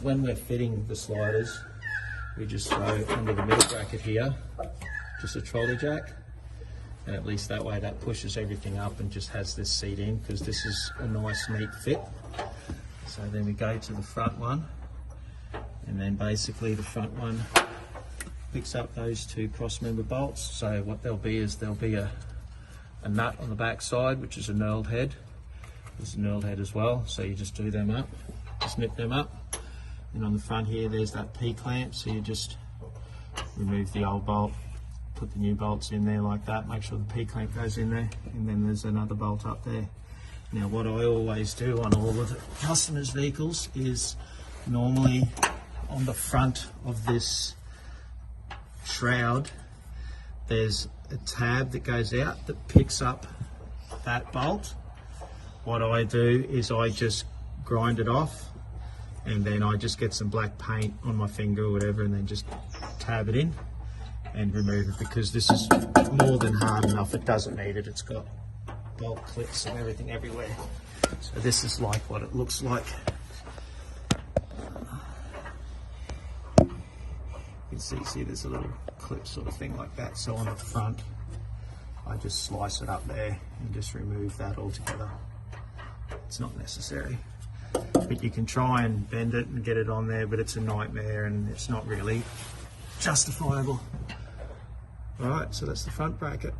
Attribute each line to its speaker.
Speaker 1: when we're fitting the sliders, we just throw under the middle bracket here, just a trolley jack, and at least that way that pushes everything up and just has this seat in, because this is a nice neat fit. So then we go to the front one, and then basically the front one picks up those two cross member bolts. So what there'll be is there'll be a nut on the back side, which is a knurled head. There's a knurled head as well, so you just do them up, snip them up. And on the front here, there's that P-clamp, so you just remove the old bolt, put the new bolts in there like that, make sure the P-clamp goes in there, and then there's another bolt up there. Now what I always do on all of the customers' vehicles is normally on the front of this shroud, there's a tab that goes out that picks up that bolt. What I do is I just grind it off, and then I just get some black paint on my finger or whatever, and then just tab it in and remove it, because this is more than hard enough. It doesn't need it. It's got bolt clips and everything everywhere. So this is like what it looks like. You can see there's a little clip sort of thing like that. So on the front, I just slice it up there and just remove that altogether. It's not necessary, but you can try and bend it and get it on there, but it's a nightmare and it's not really justifiable. All right, so that's the front bracket.